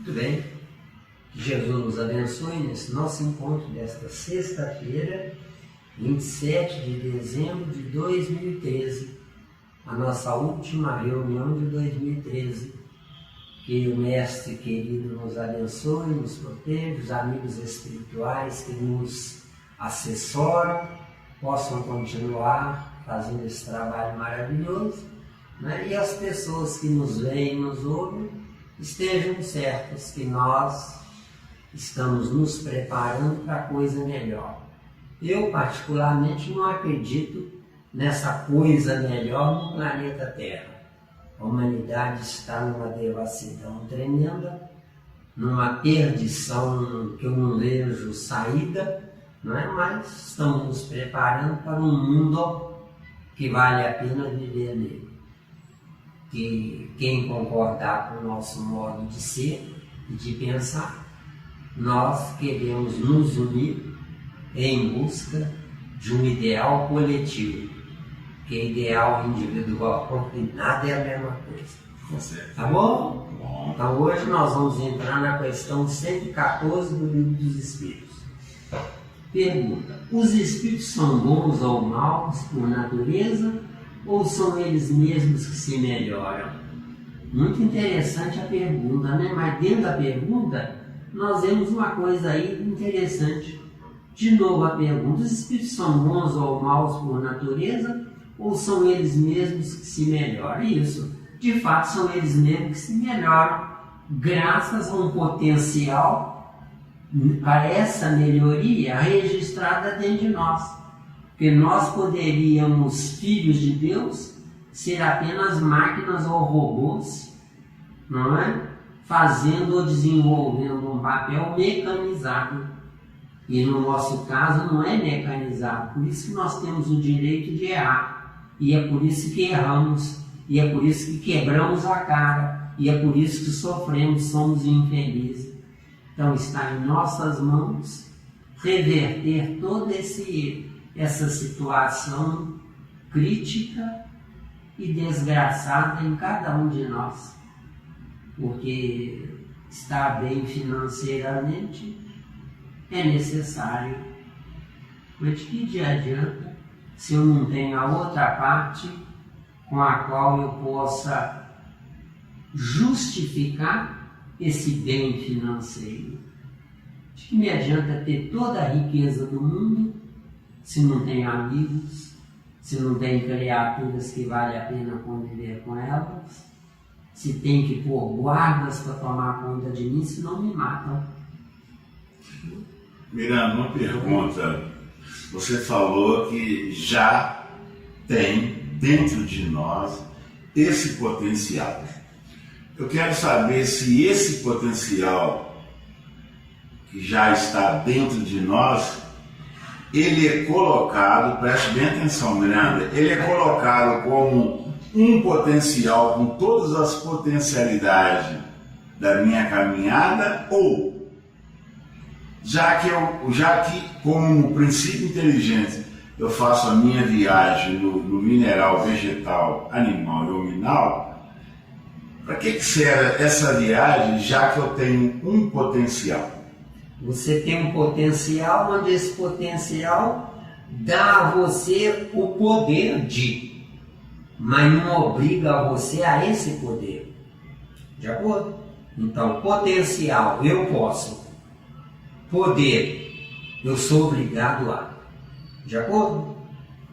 Muito bem, que Jesus nos abençoe nesse nosso encontro desta sexta-feira, 27 de dezembro de 2013, a nossa última reunião de 2013. Que o Mestre querido nos abençoe, nos proteja, os amigos espirituais que nos assessoram possam continuar fazendo esse trabalho maravilhoso, né? E as pessoas que nos veem e nos ouvem estejam certos que nós estamos nos preparando para coisa melhor. Eu particularmente não acredito nessa coisa melhor no planeta Terra. A humanidade está numa devassidão tremenda, numa perdição que eu não vejo saída, não é? Mas estamos nos preparando para um mundo que vale a pena viver nele. Que quem concordar com o nosso modo de ser e de pensar, nós queremos nos unir em busca de um ideal coletivo, que é ideal individual, e nada é a mesma coisa. Tá bom? Então hoje nós vamos entrar na questão 114 do Livro dos Espíritos. Pergunta: os espíritos são bons ou maus por natureza, ou são eles mesmos que se melhoram? Muito interessante a pergunta, né? Mas dentro da pergunta nós vemos uma coisa aí interessante. De novo a pergunta: os espíritos são bons ou maus por natureza, ou são eles mesmos que se melhoram? Isso, de fato, são eles mesmos que se melhoram, graças a um potencial para essa melhoria registrada dentro de nós. Porque nós poderíamos, filhos de Deus, ser apenas máquinas ou robôs, não é? Fazendo ou desenvolvendo um papel mecanizado. E no nosso caso não é mecanizado, por isso que nós temos o direito de errar. E é por isso que erramos, e é por isso que quebramos a cara, e é por isso que sofremos, somos infelizes. Então está em nossas mãos reverter toda essa situação crítica e desgraçada em cada um de nós. Porque estar bem financeiramente é necessário. Mas de que adianta se eu não tenho a outra parte com a qual eu possa justificar esse bem financeiro? De que me adianta ter toda a riqueza do mundo se não tenho amigos, se não tenho criaturas que vale a pena conviver com elas, se tem que pôr guardas para tomar conta de mim, se não me matam? Miranda, uma pergunta. Você falou que já tem dentro de nós esse potencial. Eu quero saber se esse potencial que já está dentro de nós, ele é colocado, preste bem atenção, Miranda, ele é colocado como um potencial com todas as potencialidades da minha caminhada, ou já que como princípio inteligente eu faço a minha viagem no mineral, vegetal, animal e hominal, para que serve essa viagem, já que eu tenho um potencial? Você tem um potencial, onde esse potencial dá a você o poder de, mas não obriga você a esse poder. De acordo? Então, potencial, eu posso. Poder, eu sou obrigado a. De acordo?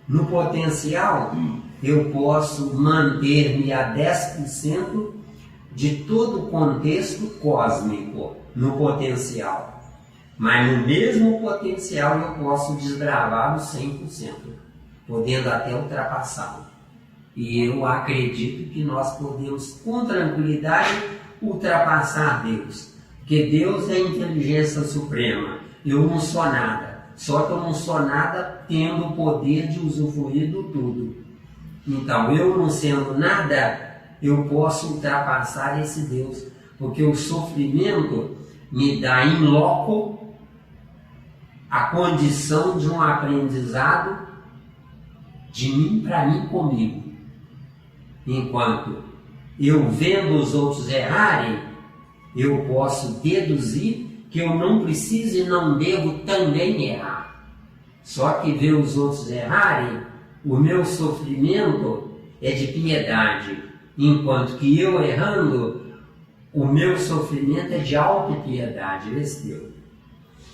No potencial, eu posso manter-me a 10% de todo o contexto cósmico, no potencial. Mas no mesmo potencial eu posso desbravá-lo 100%, podendo até ultrapassá-lo. E eu acredito que nós podemos, com tranquilidade, ultrapassar Deus. Porque Deus é a inteligência suprema. Eu não sou nada. Só que eu não sou nada tendo o poder de usufruir do tudo. Então, eu não sendo nada, eu posso ultrapassar esse Deus. Porque o sofrimento me dá em loco a condição de um aprendizado de mim para mim comigo. Enquanto eu vendo os outros errarem, eu posso deduzir que eu não preciso e não devo também errar. Só que ver os outros errarem, o meu sofrimento é de piedade, enquanto que eu errando, o meu sofrimento é de autopiedade. Vesteu.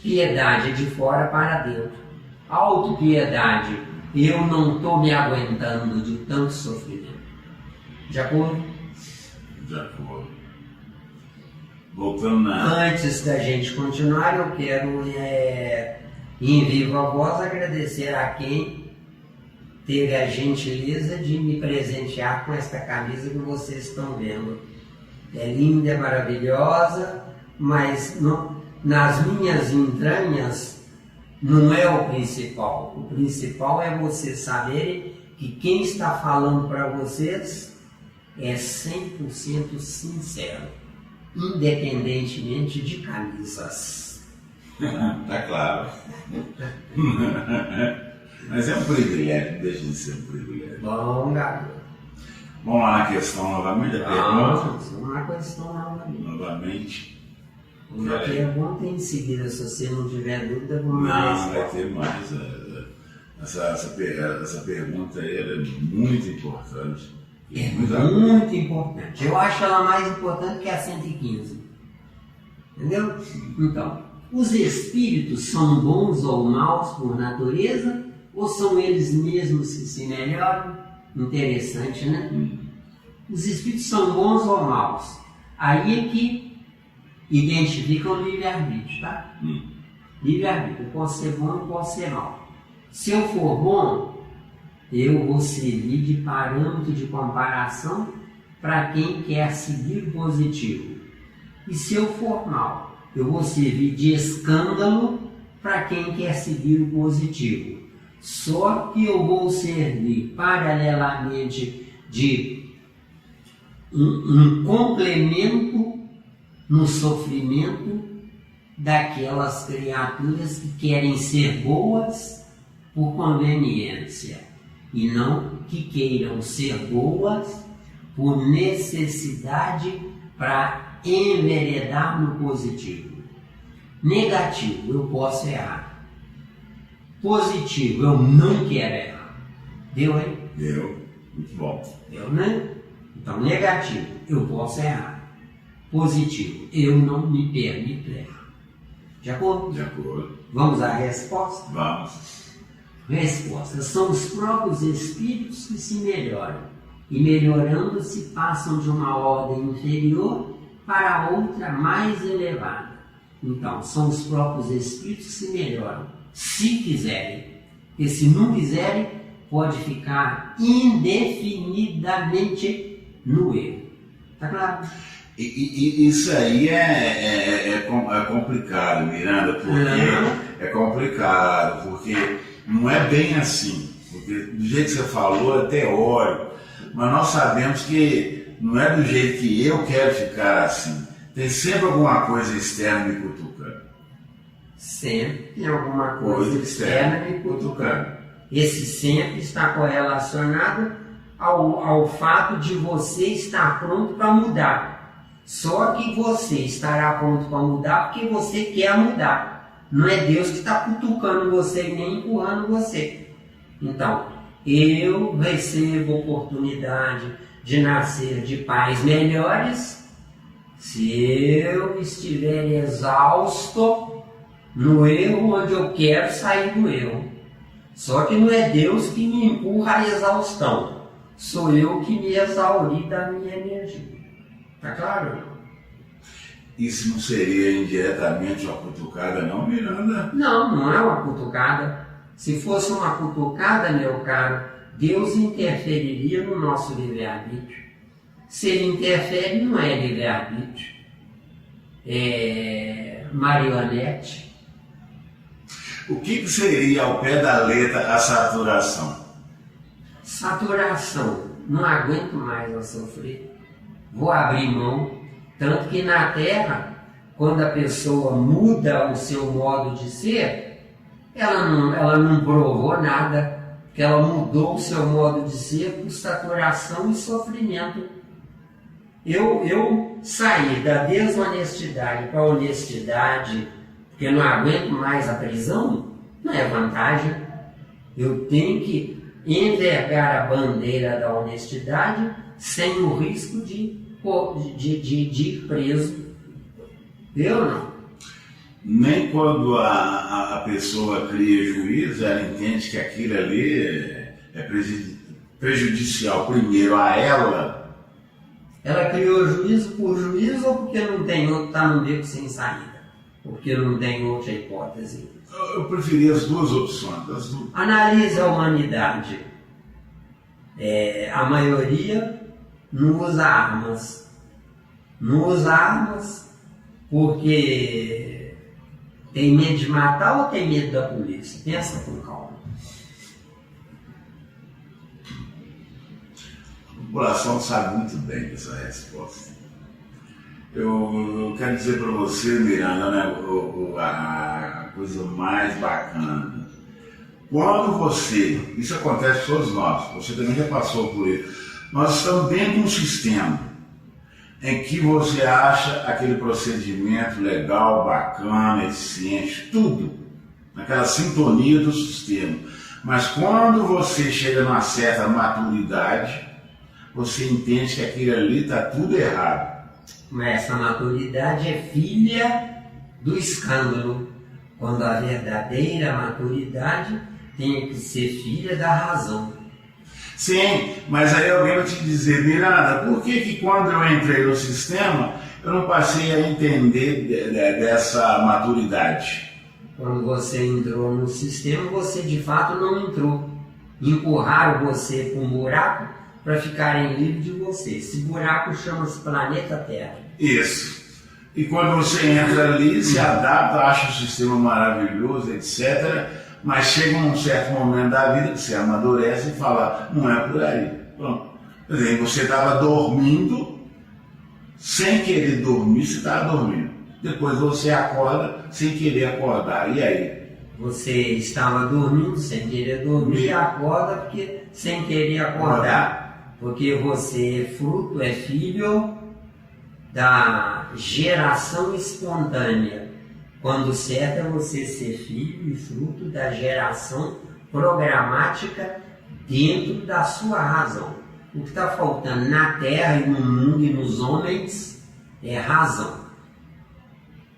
Piedade é de fora para dentro. Autopiedade, eu não estou me aguentando de tanto sofrimento. De acordo? De acordo. Voltando na... Antes da gente continuar, eu quero, em viva voz, agradecer a quem teve a gentileza de me presentear com esta camisa que vocês estão vendo. É linda, é maravilhosa, mas nas minhas entranhas não é o principal. O principal é vocês saberem que quem está falando para vocês é 100% sincero, independentemente de camisas. Tá claro. Mas é um privilégio, deixa de ser um privilégio. Bom, garoto. Vamos lá na questão novamente, a pergunta. Vamos na questão novamente. Uma pergunta em seguida, se você não tiver dúvida, vamos lá. Não, vai ter mais. Essa pergunta aí é muito importante. É muito importante. Eu acho ela mais importante que a 115. Entendeu? Então, os espíritos são bons ou maus por natureza? Ou são eles mesmos que se melhoram? Interessante, né? Os espíritos são bons ou maus? Aí é que identifica o livre-arbítrio, tá? Livre-arbítrio. Eu posso ser bom, eu posso ser mau. Se eu for bom, eu vou servir de parâmetro de comparação para quem quer seguir o positivo. E se eu for mau, eu vou servir de escândalo para quem quer seguir o positivo. Só que eu vou servir paralelamente de um complemento no sofrimento daquelas criaturas que querem ser boas por conveniência e não que queiram ser boas por necessidade para enveredar no positivo. Negativo, eu posso errar. Positivo, eu não quero errar. Deu, hein? Deu. Muito bom. Deu, né? Então, negativo, eu posso errar. Positivo, eu não me permito errar. De acordo? De acordo. Vamos à resposta? Vamos. Resposta. São os próprios espíritos que se melhoram. E melhorando-se, passam de uma ordem inferior para outra mais elevada. Então, são os próprios espíritos que se melhoram. Se quiserem. E se não quiserem, pode ficar indefinidamente no erro. Tá claro? E isso aí é complicado, Miranda, porque é complicado, porque não é bem assim. Porque do jeito que você falou é teórico, mas nós sabemos que não é do jeito que eu quero ficar assim. Tem sempre alguma coisa externa me cutucando. Sempre tem alguma coisa externa me cutucando. Esse sempre está correlacionado ao fato de você estar pronto para mudar. Só que você estará pronto para mudar porque você quer mudar. Não é Deus que está cutucando você e nem empurrando você. Então, eu recebo oportunidade de nascer de pais melhores se eu estiver exausto no erro onde eu quero sair do erro. Só que não é Deus que me empurra à exaustão. Sou eu que me exauri da minha energia. Tá claro? Isso não seria indiretamente uma cutucada, não, Miranda? Não, não é uma cutucada. Se fosse uma cutucada, meu caro, Deus interferiria no nosso livre-arbítrio. Se ele interfere, não é livre-arbítrio. É marionete. O que seria, ao pé da letra, a saturação? Saturação. Não aguento mais a sofrer. Vou abrir mão. Tanto que na Terra, quando a pessoa muda o seu modo de ser, ela não provou nada, porque ela mudou o seu modo de ser por saturação e sofrimento. eu sair da desonestidade para a honestidade, porque eu não aguento mais a prisão, não é vantagem. Eu tenho que envergar a bandeira da honestidade sem o risco de ir preso. Eu não. Nem quando a pessoa cria juízo, ela entende que aquilo ali é prejudicial primeiro a ela. Ela criou juízo por juízo ou porque não tem outro, está no beco sem saída? Porque não tem outra hipótese? Eu preferi as duas opções. Analise a humanidade. A maioria não usa armas. Não usa armas porque tem medo de matar ou tem medo da polícia? Pensa com calma. A população sabe muito bem dessa resposta. Eu quero dizer para você, Miranda, né, a coisa mais bacana. Quando você, isso acontece com todos nós, você também já passou por isso, nós estamos dentro de um sistema em que você acha aquele procedimento legal, bacana, eficiente, tudo, naquela sintonia do sistema. Mas quando você chega numa certa maturidade, você entende que aquilo ali está tudo errado. Mas essa maturidade é filha do escândalo, quando a verdadeira maturidade tem que ser filha da razão. Sim, mas aí alguém vai te dizer, Miranda, por que quando eu entrei no sistema, eu não passei a entender dessa maturidade? Quando você entrou no sistema, você de fato não entrou. Empurraram você para um buraco para ficarem livres de você. Esse buraco chama-se planeta Terra. Isso. E quando você entra ali, se adapta, acha o sistema maravilhoso, etc., mas chega um certo momento da vida que você amadurece e fala, não é por aí. Pronto. Quer dizer, você estava dormindo, sem querer dormir, você estava dormindo. Depois você acorda sem querer acordar. E aí? Você estava dormindo sem querer dormir e acorda porque, sem querer acordar. Porque você é fruto, é filho da geração espontânea. Quando certo é você ser filho e fruto da geração programática dentro da sua razão. O que está faltando na Terra e no mundo e nos homens é razão.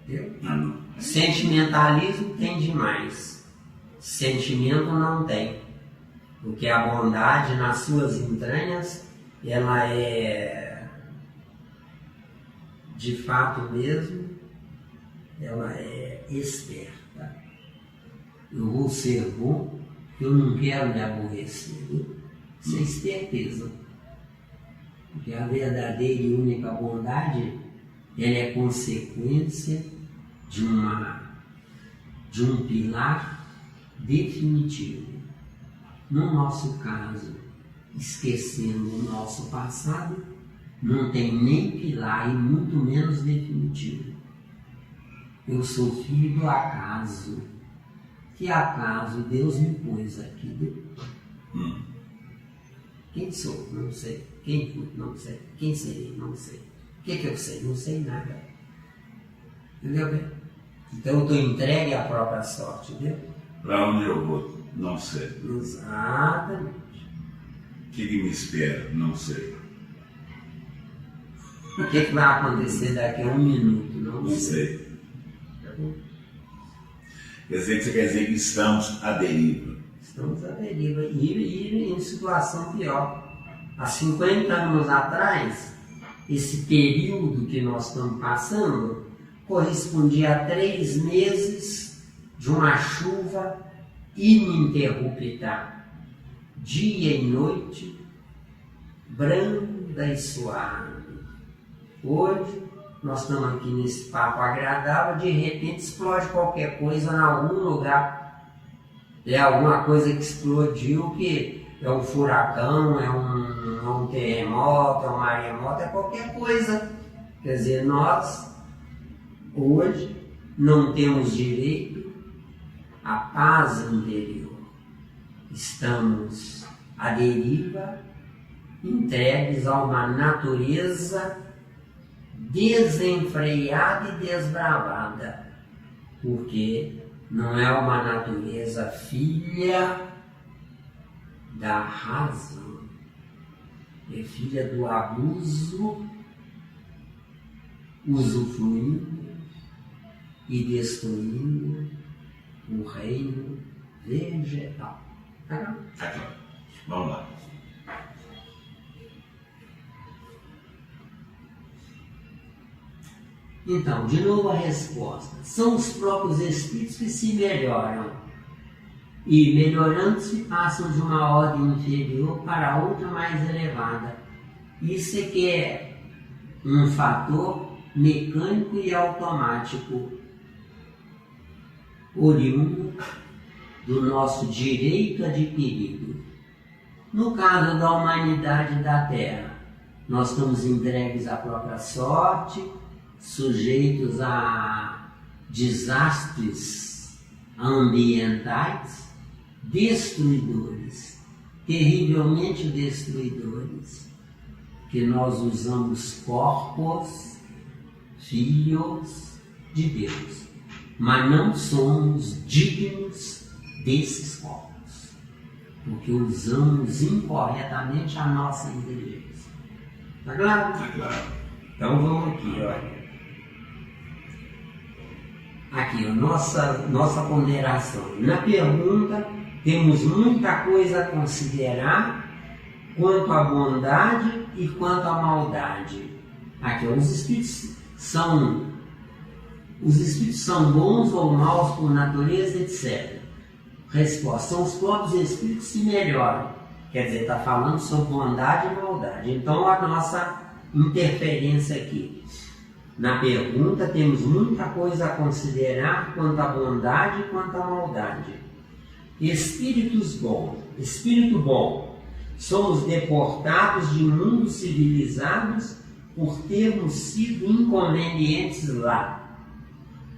Entendeu? Sentimentalismo tem demais. Sentimento não tem. Porque a bondade nas suas entranhas, ela é de fato mesmo, ela é esperta. Eu vou ser bom, eu não quero me aborrecer. Isso é esperteza. Porque a verdadeira e única bondade, ela é consequência de um pilar definitivo. No nosso caso, esquecendo o nosso passado, não tem nem pilar e muito menos definitivo. Eu sou filho do acaso. Que acaso Deus me pôs aqui? Quem sou? Não sei. Quem fui? Não sei. Quem serei? Não sei. O que eu sei? Não sei nada. Entendeu bem? Então eu estou entregue à própria sorte, entendeu? Para onde eu vou? Não sei. Exatamente. O que me espera? Não sei. O que vai acontecer daqui a um minuto? Não sei. Quer dizer que estamos à deriva. Estamos à deriva e em situação pior. Há 50 anos atrás, esse período que nós estamos passando correspondia a 3 meses de uma chuva ininterrupta, dia e noite, branda e suave. Hoje, nós estamos aqui nesse papo agradável, de repente explode qualquer coisa em algum lugar. É alguma coisa que explodiu, que é um furacão, é um terremoto, é um maremoto, é qualquer coisa. Quer dizer, nós, hoje, não temos direito à paz interior. Estamos à deriva, entregues a uma natureza desenfreada e desbravada, porque não é uma natureza filha da razão, é filha do abuso, usufruindo e destruindo o reino vegetal. Tá claro. Vamos lá. Então, de novo a resposta. São os próprios espíritos que se melhoram e, melhorando-se, passam de uma ordem inferior para outra mais elevada. Isso é que é um fator mecânico e automático, oriundo do nosso direito adquirido. No caso da humanidade da Terra, nós estamos entregues à própria sorte, sujeitos a desastres ambientais destruidores, terrivelmente destruidores, que nós usamos corpos, filhos de Deus, mas não somos dignos desses corpos, porque usamos incorretamente a nossa inteligência. Está claro? Tá claro. Então vamos aqui, olha. Aqui, a nossa ponderação. Na pergunta, temos muita coisa a considerar quanto à bondade e quanto à maldade. Aqui, os espíritos são bons ou maus por natureza, etc. Resposta: são os próprios espíritos que se melhoram. Quer dizer, está falando sobre bondade e maldade. Então, a nossa interferência aqui. Na pergunta, temos muita coisa a considerar quanto à bondade e quanto à maldade. Espíritos bons, espírito bom, somos deportados de mundos civilizados por termos sido inconvenientes lá.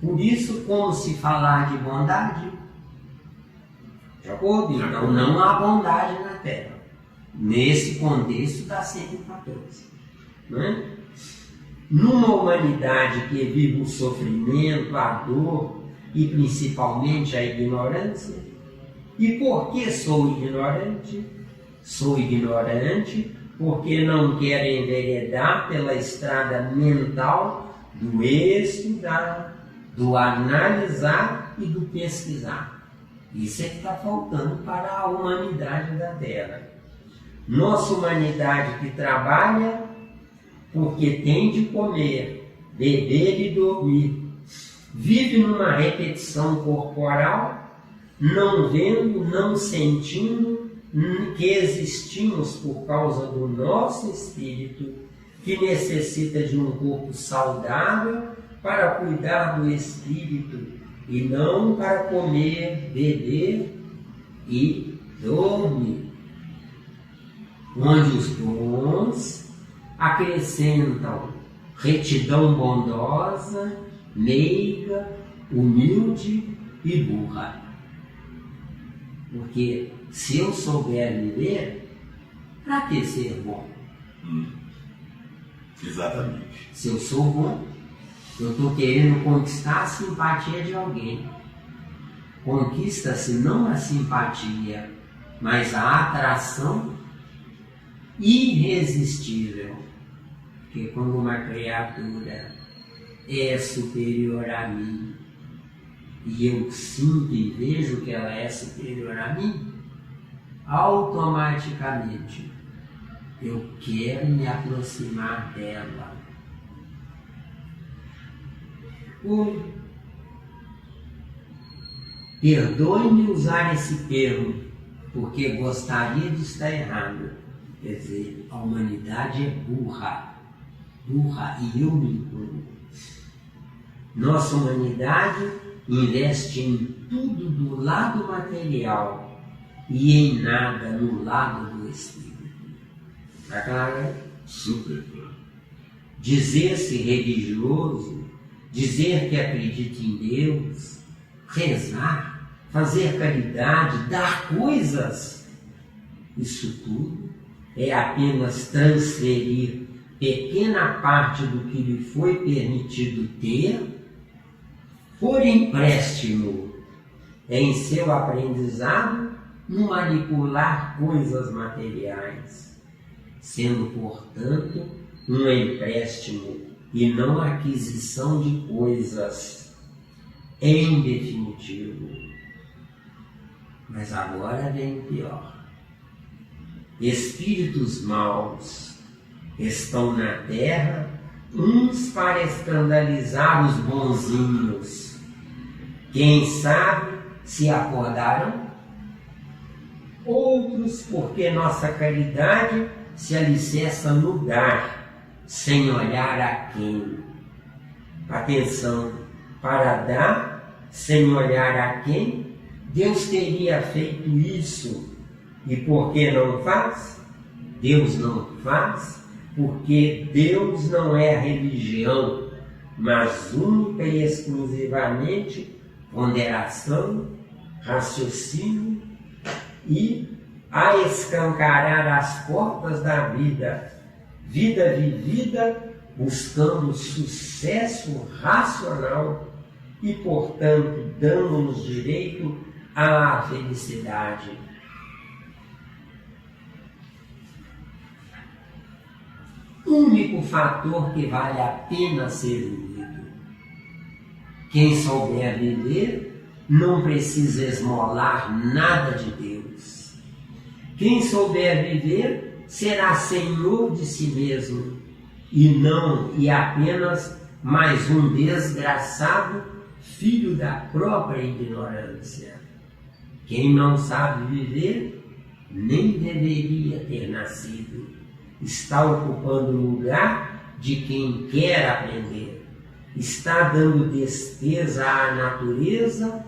Por isso, como se falar de bondade? De acordo? Então, não há bondade na Terra. Nesse contexto da 114. Não é? Numa humanidade que vive o sofrimento, a dor e principalmente a ignorância. E por que sou ignorante? Sou ignorante porque não quero enveredar pela estrada mental do estudar, do analisar e do pesquisar. Isso é que está faltando para a humanidade da Terra. Nossa humanidade que trabalha porque tem de comer, beber e dormir, vive numa repetição corporal, não vendo, não sentindo que existimos por causa do nosso espírito, que necessita de um corpo saudável para cuidar do espírito e não para comer, beber e dormir. Onde os bons acrescentam retidão bondosa, meiga, humilde e burra. Porque se eu souber viver, para que ser bom? Exatamente. Se eu sou bom, eu estou querendo conquistar a simpatia de alguém. Conquista-se não a simpatia, mas a atração irresistível. Porque quando uma criatura é superior a mim e eu sinto e vejo que ela é superior a mim, automaticamente eu quero me aproximar dela. Perdoe-me usar esse termo, porque gostaria de estar errado. Quer dizer, a humanidade é burra e eu me incluo. Nossa humanidade investe em tudo do lado material e em nada no lado do espírito. Está claro? Super claro. Dizer-se religioso, dizer que acredita em Deus, rezar, fazer caridade, dar coisas, isso tudo é apenas transferir pequena parte do que lhe foi permitido ter, por empréstimo em seu aprendizado, no manipular coisas materiais, sendo, portanto, um empréstimo e não aquisição de coisas, em definitivo. Mas agora vem o pior. Espíritos maus estão na terra, uns para escandalizar os bonzinhos. Quem sabe se acordaram? Outros porque nossa caridade se alicerça no dar, sem olhar a quem. Atenção, para dar, sem olhar a quem, Deus teria feito isso. E por que não faz? Deus não faz porque Deus não é religião, mas única e exclusivamente ponderação, raciocínio e a escancarar as portas da vida, vida vivida buscando sucesso racional e, portanto, dando-nos direito à felicidade. Único fator que vale a pena ser vivido. Quem souber viver não precisa esmolar nada de Deus. Quem souber viver será senhor de si mesmo e apenas mais um desgraçado filho da própria ignorância. Quem não sabe viver nem deveria ter nascido. Está ocupando o lugar de quem quer aprender. Está dando despesa à natureza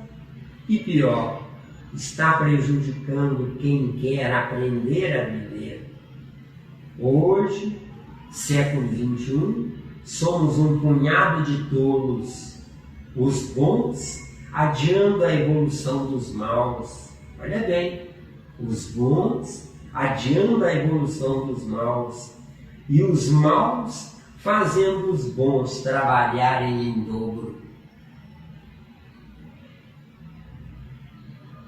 e, pior, está prejudicando quem quer aprender a viver. Hoje, século XXI, somos um punhado de tolos, os bons adiando a evolução dos maus. Olha bem, os bons adiando a evolução dos maus e os maus fazendo os bons trabalharem em dobro.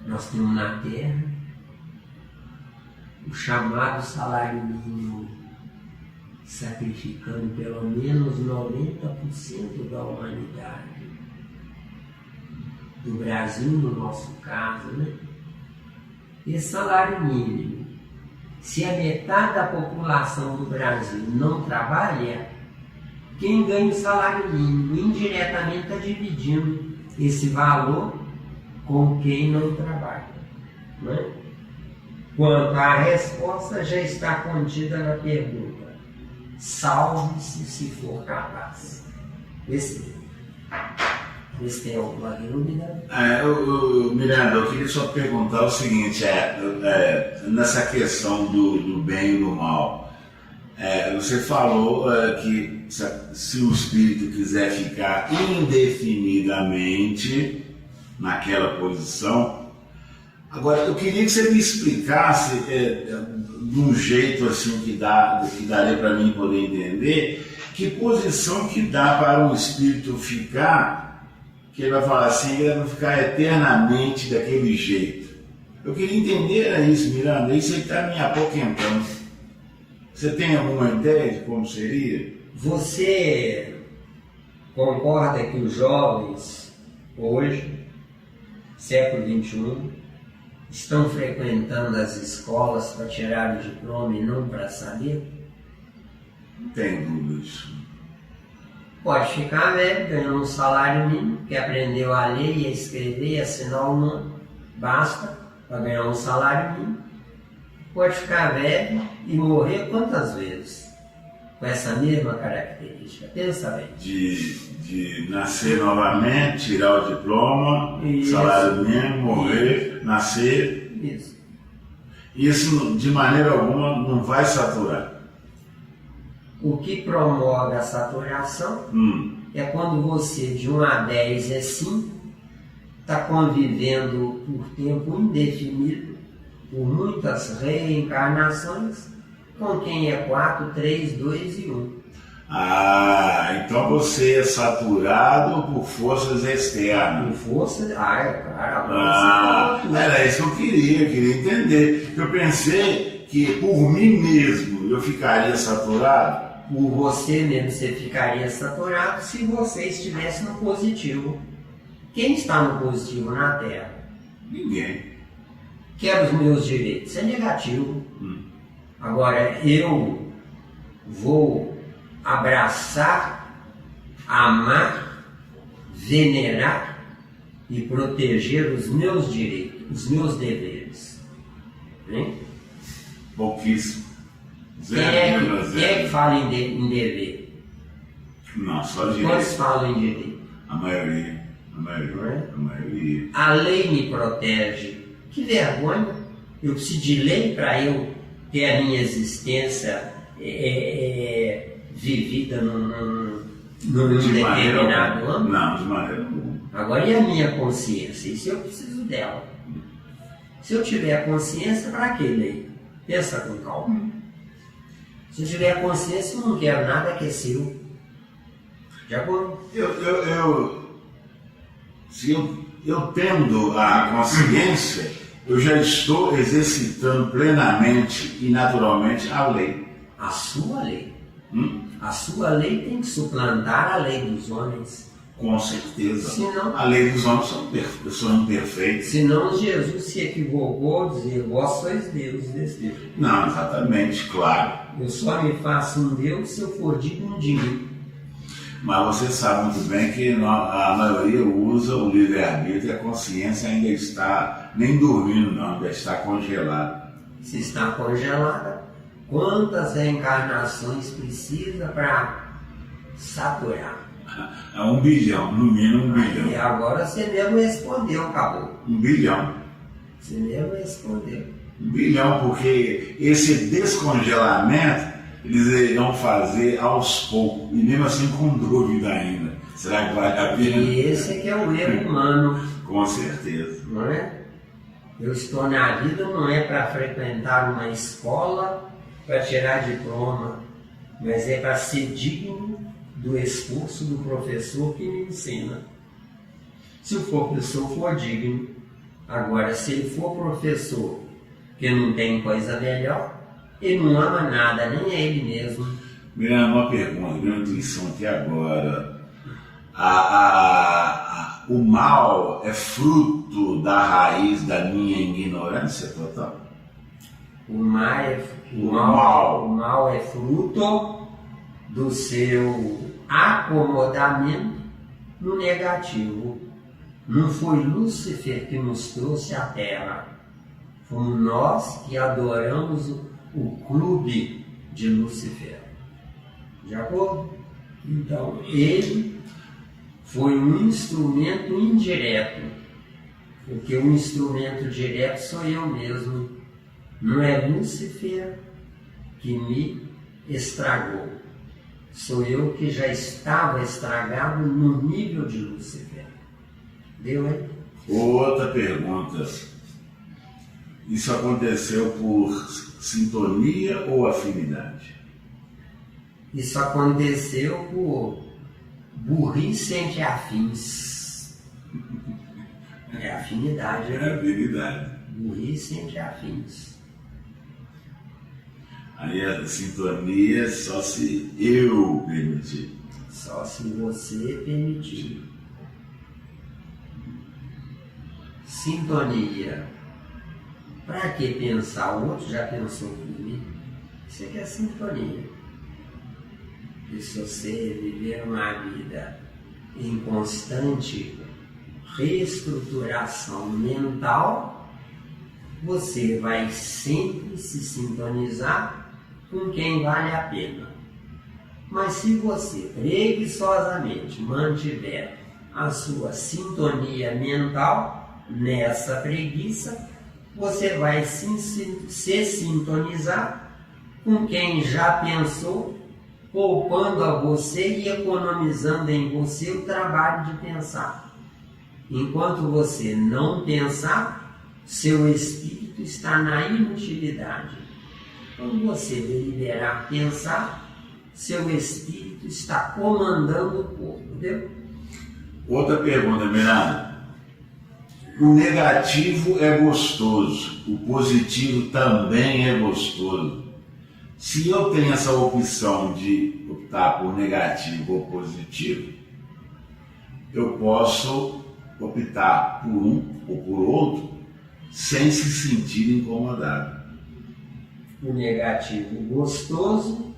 Nós temos na Terra o chamado salário mínimo, sacrificando pelo menos 90% da humanidade. Do Brasil, no nosso caso, né? Esse salário mínimo, se a metade da população do Brasil não trabalha, quem ganha o salário mínimo indiretamente está dividindo esse valor com quem não trabalha. Né? Quanto à resposta, já está contida na pergunta: salve-se se for capaz. Esse tem alguma dúvida? Miranda, eu queria só perguntar o seguinte, nessa questão do bem e do mal, você falou que se o espírito quiser ficar indefinidamente naquela posição. Agora, eu queria que você me explicasse de um jeito assim que daria para mim poder entender, que posição que dá para um espírito ficar, que ele vai falar assim, ele vai ficar eternamente daquele jeito. Eu queria entender isso, Miranda, isso aí está me apoquentando. Você tem alguma ideia de como seria? Você concorda que os jovens, hoje, século XXI, estão frequentando as escolas para tirar o diploma e não para saber? Não tem dúvida disso. Pode ficar velho, ganhando um salário mínimo, que aprendeu a ler e a escrever e assinar o nome. Basta para ganhar um salário mínimo. Pode ficar velho e morrer quantas vezes? Com essa mesma característica. Pensa bem. De nascer novamente, tirar o diploma, isso. Salário mínimo, morrer, isso. Nascer. Isso. Isso de maneira alguma não vai saturar. O que promove a saturação é quando você de 1 a 10 é 5, está convivendo por tempo indefinido, por muitas reencarnações, com quem é 4, 3, 2 e 1. Ah, então você é saturado por forças externas. Por força, claro, Era isso que eu queria entender. Eu pensei que por mim mesmo eu ficaria saturado. Por você mesmo você ficaria saturado se você estivesse no positivo. Quem está no positivo na Terra? Ninguém. Quero os meus direitos. Isso é negativo. Agora, eu vou abraçar, amar, venerar e proteger os meus direitos, os meus deveres. Hein? Pouquíssimo. Quem é que fala em dever? Não, só direito. Quantos falam em direito? A maioria. A lei me protege. Que vergonha! Eu preciso de lei para eu ter a minha existência vivida num determinado âmbito. Não, de maneira nenhuma. Agora, e a minha consciência? Isso eu preciso dela. Se eu tiver consciência, para que lei? Pensa com calma. Se eu tiver consciência, eu não quero nada que é seu. De acordo? Se eu tendo a consciência, eu já estou exercitando plenamente e naturalmente a lei. A sua lei. A sua lei tem que suplantar a lei dos homens. Com certeza. Senão, a lei dos homens são imperfeitos. Senão Jesus se equivocou ao dizer, vós sois Deus desse Deus. Não, exatamente, claro. Eu só me faço um Deus se eu for digno de mim. Mas você sabe muito bem que a maioria usa o livre-arbítrio e a consciência ainda está nem dormindo, não, ainda está congelada. Se está congelada, quantas reencarnações precisa para saturar? É 1 bilhão, no mínimo 1 bilhão. E agora você mesmo respondeu, acabou. 1 bilhão. Você mesmo respondeu. 1 bilhão, porque esse descongelamento eles irão fazer aos poucos, e mesmo assim com dúvida ainda. Será que vale a pena? E esse é que é o erro humano. Com certeza. Não é? Eu estou na vida não é para frequentar uma escola, para tirar diploma, mas é para ser digno do esforço do professor que me ensina. Se o professor for digno, agora se ele for professor que não tem coisa melhor, ele não ama nada, nem é ele mesmo. Miranda, uma pergunta, minha intuição aqui agora. O mal é fruto da raiz da minha ignorância total? O mal é fruto do seu acomodamento no negativo. Não foi Lúcifer que nos trouxe à Terra. Fomos nós que adoramos o clube de Lúcifer. De acordo? Então, ele foi um instrumento indireto, porque o instrumento direto sou eu mesmo. Não é Lúcifer que me estragou. Sou eu que já estava estragado no nível de Lúcifer. Deu, hein? Outra pergunta. Isso aconteceu por sintonia ou afinidade? Isso aconteceu por burrice entre afins. É afinidade, né? É afinidade. Burrice entre afins. Aí a sintonia só se eu permitir. Só se você permitir. Sintonia. Para que pensar? O outro já pensou por mim. Isso aqui é sintonia. E se você viver uma vida em constante reestruturação mental, você vai sempre se sintonizar com quem vale a pena. Mas se você preguiçosamente mantiver a sua sintonia mental nessa preguiça, você vai se sintonizar com quem já pensou, poupando a você e economizando em você o trabalho de pensar. Enquanto você não pensar, seu espírito está na inutilidade. Quando você deliberar pensar, seu espírito está comandando o corpo, entendeu? Outra pergunta, Miranda. O negativo é gostoso, o positivo também é gostoso. Se eu tenho essa opção de optar por negativo ou positivo, eu posso optar por um ou por outro sem se sentir incomodado. O negativo gostoso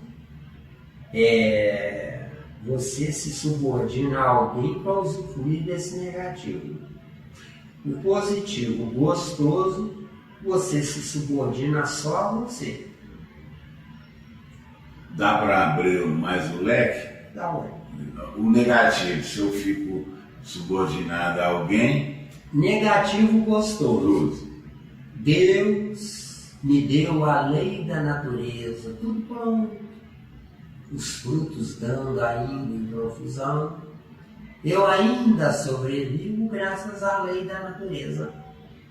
é você se subordina a alguém para usufruir desse negativo. O positivo gostoso, você se subordina só a você. Dá para abrir mais o leque? Dá um. O negativo, se eu fico subordinado a alguém... Negativo gostoso. Deus me deu a lei da natureza, tudo pronto. Os frutos dando ainda em profusão. Eu ainda sobrevivo graças à lei da natureza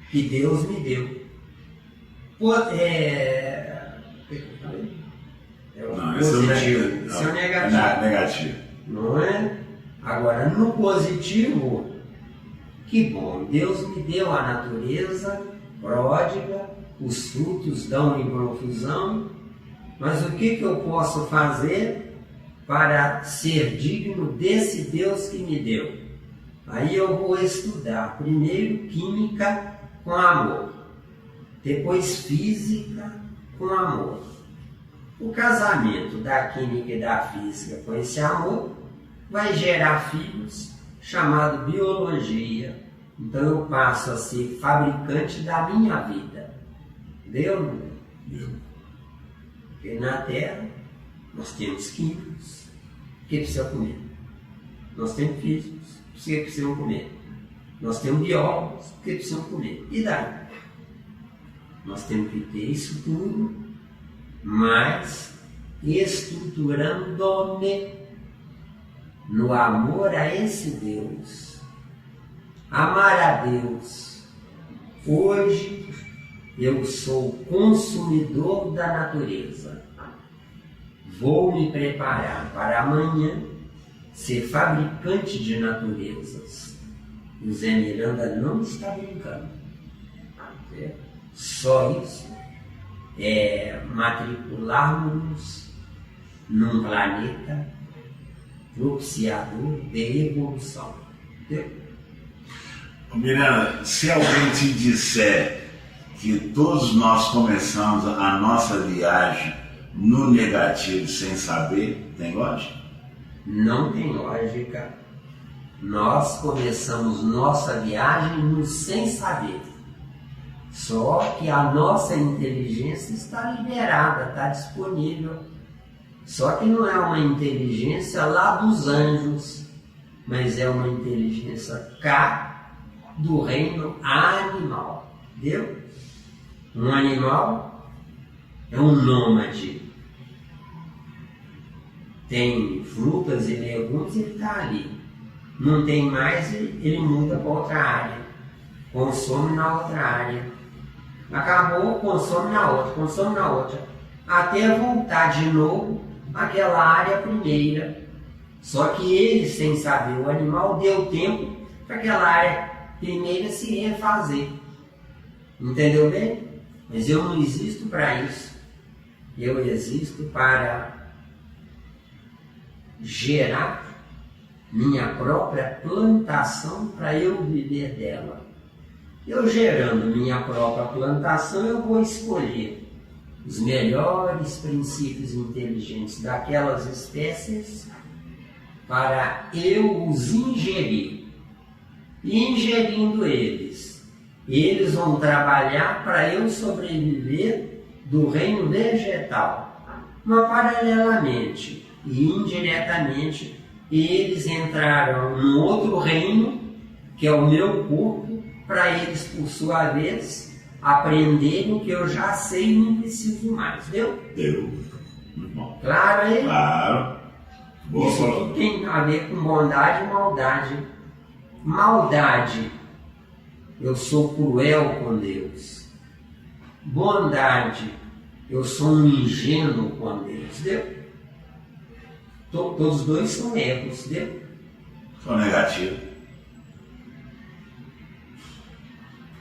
que Deus me deu. Não, positivo. Esse é o negativo. Negativo. Não é? Agora, no positivo, que bom, Deus me deu a natureza pródiga, os frutos dão em profusão, mas o que eu posso fazer para ser digno desse Deus que me deu? Aí eu vou estudar primeiro química com amor, depois física com amor. O casamento da química e da física com esse amor vai gerar filhos, chamado biologia. Então eu passo a ser fabricante da minha vida. Deu? Deu. Porque na Terra nós temos químicos que precisam comer. Nós temos físicos que precisam comer. Nós temos biólogos que precisam comer. E daí? Nós temos que ter isso tudo, mas estruturando-me no amor a esse Deus. Amar a Deus. Hoje eu sou consumidor da natureza. Vou me preparar para amanhã ser fabricante de naturezas. O Zé Miranda não está brincando. Só isso é matricularmos num planeta propiciador de evolução. Entendeu? Miranda, se alguém te disser que todos nós começamos a nossa viagem no negativo sem saber, tem lógica? Não tem lógica. Nós começamos nossa viagem no sem saber. Só que a nossa inteligência está liberada, está disponível. Só que não é uma inteligência lá dos anjos, mas é uma inteligência cá do reino animal. Entendeu? Um animal é um nômade. Tem frutas e legumes, ele está ali. Não tem mais, ele muda para outra área. Consome na outra área. Acabou, consome na outra. Até voltar de novo àquela área primeira. Só que ele, sem saber, o animal deu tempo para aquela área primeira se refazer. Entendeu bem? Mas eu não existo para isso. Eu existo para gerar minha própria plantação para eu viver dela. Eu gerando minha própria plantação, eu vou escolher os melhores princípios inteligentes daquelas espécies para eu os ingerir. E ingerindo eles vão trabalhar para eu sobreviver do reino vegetal. Mas paralelamente e indiretamente, eles entraram num outro reino, que é o meu corpo, para eles, por sua vez, aprenderem o que eu já sei e não preciso mais. Deu? Deu. Muito bom. Claro aí? Claro. Boa. Isso aqui tem a ver com bondade e maldade. Maldade, eu sou cruel com Deus. Bondade, eu sou um ingênuo com Deus, entendeu? Todos os dois são egos, entendeu? São negativos.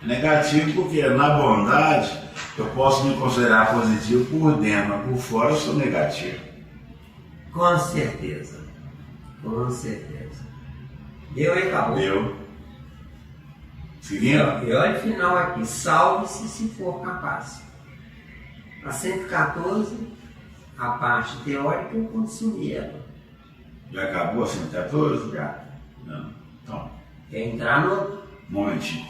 É negativo porque na bondade eu posso me considerar positivo por dentro, mas por fora eu sou negativo. Com certeza. Com certeza. Deu e acabou. Deu. Seguindo? E olha o final aqui. Salve-se se for capaz. A 114, a parte teórica, eu consumi ela. Já acabou a 114? Já. Não. Então, Quer entrar no... um momentinho.